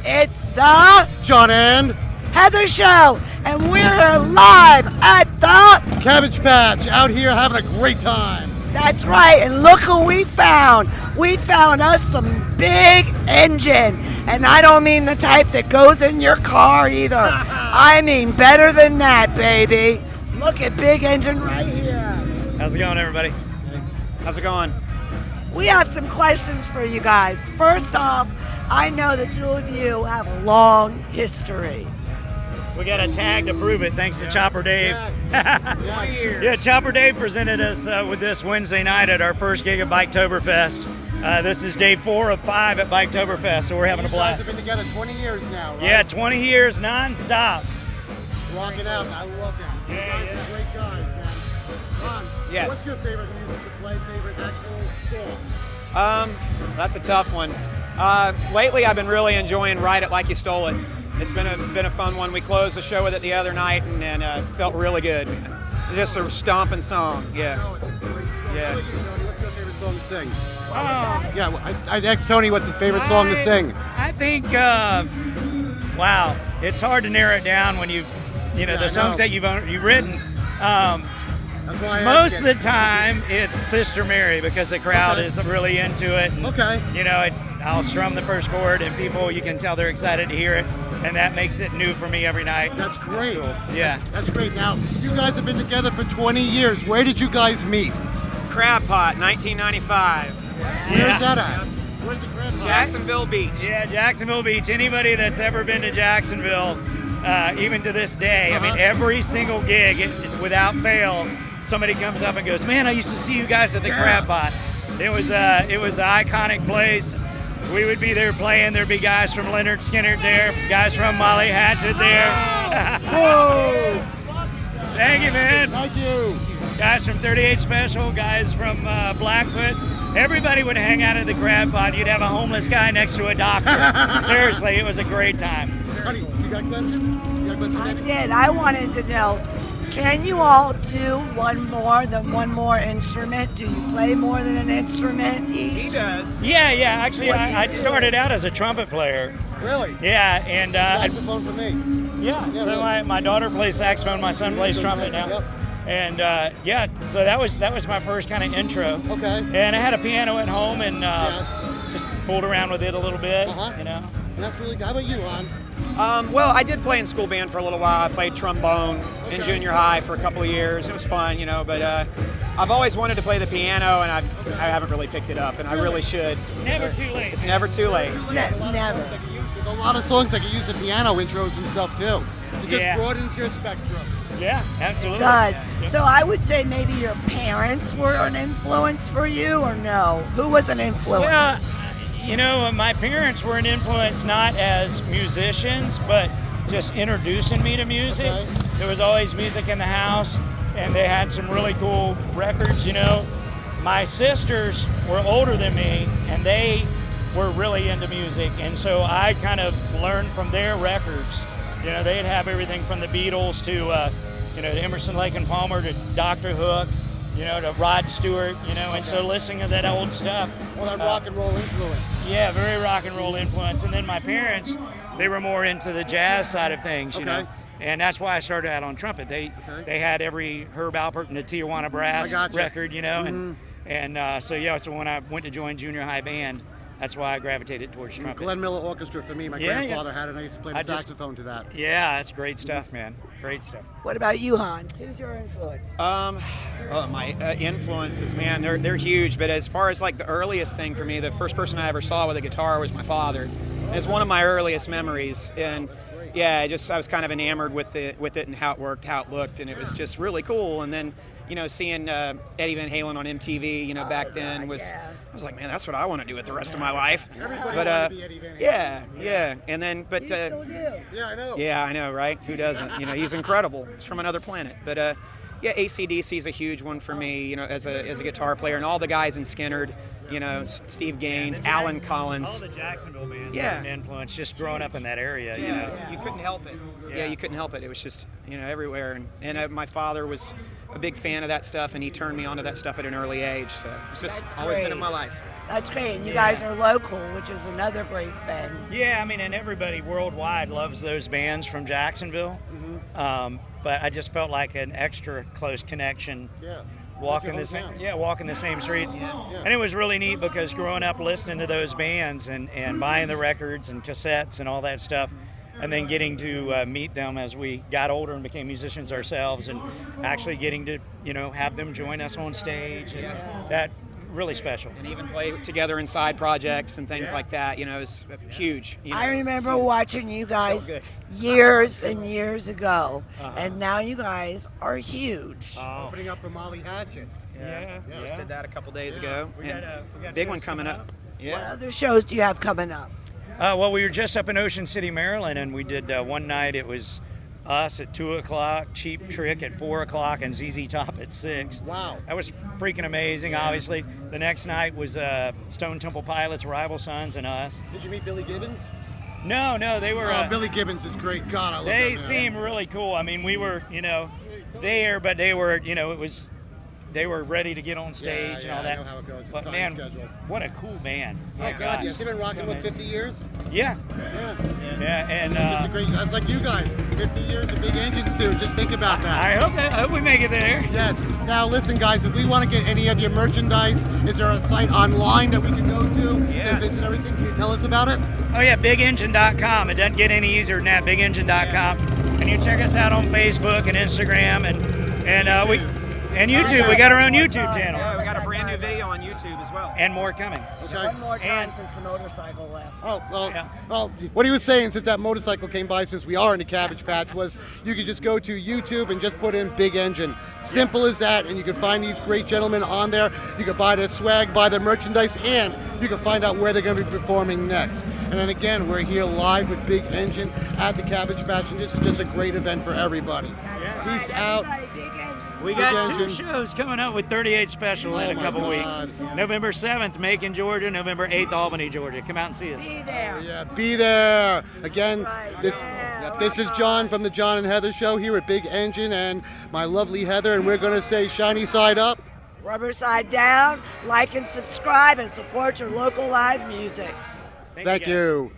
It's the John and Heather Show, and we're here live at the Cabbage Patch out here having a great time. That's right, and look who we found. We found us some big engine, and I don't mean the type that goes in your car either. I mean better than that, baby. Look at big engine right here. How's it going, everybody? How's it going? We have some questions for you guys. First off, I know the two of you have a long history. We got a tag to prove it, thanks to Chopper Dave. Yeah, Chopper Dave presented us with this Wednesday night at our first gig at BIKETOBERFest. This is day 4 of 5 at BIKETOBERFest, so we're having a blast. You guys have been together 20 years now, right? Yeah, 20 years non-stop. Rocking out. I love that. You guys are great guys, man. Ron, Yes. what's your favorite music to play, favorite actual song? That's a tough one. Lately, I've been really enjoying "Ride It Like You Stole It." It's been a fun one. We closed the show with it the other night, and felt really good. Just a stomping song. Yeah. No, it's a great song. Yeah. Tony, what's your favorite song to sing? Yeah, well, I asked Tony what's his favorite song to sing. I think, wow, it's hard to narrow it down when you know, the songs that you've written. That's why I Most asked of the time, it's Sister Mary because the crowd is really into it. And, Okay. You know, I'll strum the first chord and people, you can tell they're excited to hear it, and that makes it new for me every night. That's great. Cool. Yeah. That's great. Now, you guys have been together for 20 years. Where did you guys meet? Crab Pot, 1995, Where's that at? Where's the Crab Pot? Jacksonville Beach. Yeah, Jacksonville Beach. Anybody that's ever been to Jacksonville, even to this day, I mean, every single gig, it's without fail, somebody comes up and goes, "Man, I used to see you guys at the Crab Pot." It was an iconic place. We would be there playing. There'd be guys from Leonard Skinner there, guys from Molly Hatchet there. Whoa! Thank you, man. Thank you. Guys from 38 Special, guys from Blackfoot. Everybody would hang out at the Crab Pot. You'd have a homeless guy next to a doctor. Seriously, it was a great time. Honey, you got questions? You got questions, I Eddie? did. I wanted to know, can you all do one more instrument? Do you play more than an instrument each? He does. Yeah. Actually, What do you I do? started out as a trumpet player. Really? Yeah, and Saxophone for me. yeah. Yeah, So really. my daughter plays saxophone. My son plays trumpet now. Yep. And yeah, so that was my first kind of intro. Okay. And I had a piano at home and just fooled around with it a little bit. Uh-huh. You know. And that's really good. How about you, Hans? Well, I did play in school band for a little while. I played trombone in junior high for a couple of years. It was fun, you know, but I've always wanted to play the piano, and I haven't really picked it up, and I really should. Never too late. It's never too late. Never. There's a lot of songs that can use the piano intros and stuff too. It just Yeah. broadens your spectrum. Yeah, absolutely. Does. Yeah. So I would say maybe your parents were an influence for you, or no? Who was an influence? Well, you know, my parents were an influence not as musicians, but just introducing me to music. Okay. There was always music in the house, and they had some really cool records, you know. My sisters were older than me, and they were really into music, and so I kind of learned from their records. You know, they'd have everything from the Beatles to, you know, Emerson, Lake and Palmer to Dr. Hook, you know, to Rod Stewart, you know, and so listening to that old stuff. Well, that rock and roll influence. Yeah, very rock and roll influence. And then my parents, they were more into the jazz side of things, you know. And that's why I started out on trumpet. They had every Herb Alpert and the Tijuana Brass record, you know. And so yeah, so when I went to join junior high band, that's why I gravitated towards trumpet. Glenn Miller Orchestra for me. My grandfather had it, and I used to play the saxophone to that. Yeah, that's great stuff, man. Great stuff. What about you, Hans? Who's your influence? My influences, man, they're huge. But as far as like the earliest thing for me, the first person I ever saw with a guitar was my father. It's one of my earliest memories, and yeah, I was kind of enamored with it and how it worked, how it looked, and it was just really cool. And then, you know, seeing Eddie Van Halen on MTV, you know, back then I was like, man, that's what I want to do with the rest of my life. But yeah, and then, but Yeah, I know. yeah, I know, right? Who doesn't? You know, he's incredible. He's from another planet. But Yeah, AC/DC is a huge one for me, you know, as a guitar player, and all the guys in Skinnerd, you know, Steve Gaines, Alan Collins. All the Jacksonville bands Yeah. had an influence just growing up in that area. You know? You couldn't help it. Yeah, you couldn't help it. It was just, you know, everywhere. And my father was a big fan of that stuff, and he turned me onto that stuff at an early age. So it's just That's always been great. in my life. That's great. And you guys are local, which is another great thing. Yeah, I mean, and everybody worldwide loves those bands from Jacksonville. But I just felt like an extra close connection. Yeah. Walking the That's your same, hometown. walking the same streets, and it was really neat because growing up listening to those bands and buying the records and cassettes and all that stuff, and then getting to meet them as we got older and became musicians ourselves, and actually getting to have them join us on stage, and that really special. And even play together in side projects and things like that, you know, is huge. You know? I remember watching you guys good. years and years ago, and now you guys are huge. Opening up for Molly Hatchet. Yeah. Just did that a couple days ago. We got Big shows one coming up. What Yeah. other shows do you have coming up? Well, we were just up in Ocean City, Maryland, and we did one night. It was us at 2 o'clock, Cheap Trick at 4 o'clock, and ZZ Top at 6. Wow. That was freaking amazing, obviously. The next night was Stone Temple Pilots, Rival Sons, and us. Did you meet Billy Gibbons? No, they were... Billy Gibbons is great. God, I love that they man. seemed really cool. I mean, we were, there, but they were, it was... They were ready to get on stage and all that. I know how it goes. It's But time man, schedule. what a cool band. Oh, God, yes. They've been rocking with 50 years. Yeah. Yeah. And Just a great, that's like you guys. 50 years of Big Engine soon. Just think about that. I hope we make it there. Yes. Now, listen, guys, if we want to get any of your merchandise, is there a site online that we can go to visit everything? Can you tell us about it? Oh yeah, BigEngine.com. It doesn't get any easier than that. BigEngine.com. And you check us out on Facebook and Instagram and YouTube. We got our own YouTube channel. Yeah, we got a brand new video on YouTube as well. And more coming. Okay. One more time And- since the motorcycle left. Oh, well, Yeah. well, what he was saying since that motorcycle came by, since we are in the Cabbage Patch, was you could just go to YouTube and just put in Big Engine. Simple as that, and you can find these great gentlemen on there. You can buy their swag, buy their merchandise, and you can find out where they're going to be performing next. And then again, we're here live with Big Engine at the Cabbage Patch, and this is just a great event for everybody. Peace out. Everybody, Big Engine. We got Big 2 Engine. shows coming up with 38 Special in Oh a my couple God. weeks. November 7th, Macon, Georgia. November 8th, Albany, Georgia. Come out and see us. Be there. Yeah, be there. Again, Right. this Yeah, this is rock John on. from the John and Heather Show here at Big Engine, and my lovely Heather, and we're going to say shiny side up. Rubber side down. Like and subscribe and support your local live music. Thank guys. you.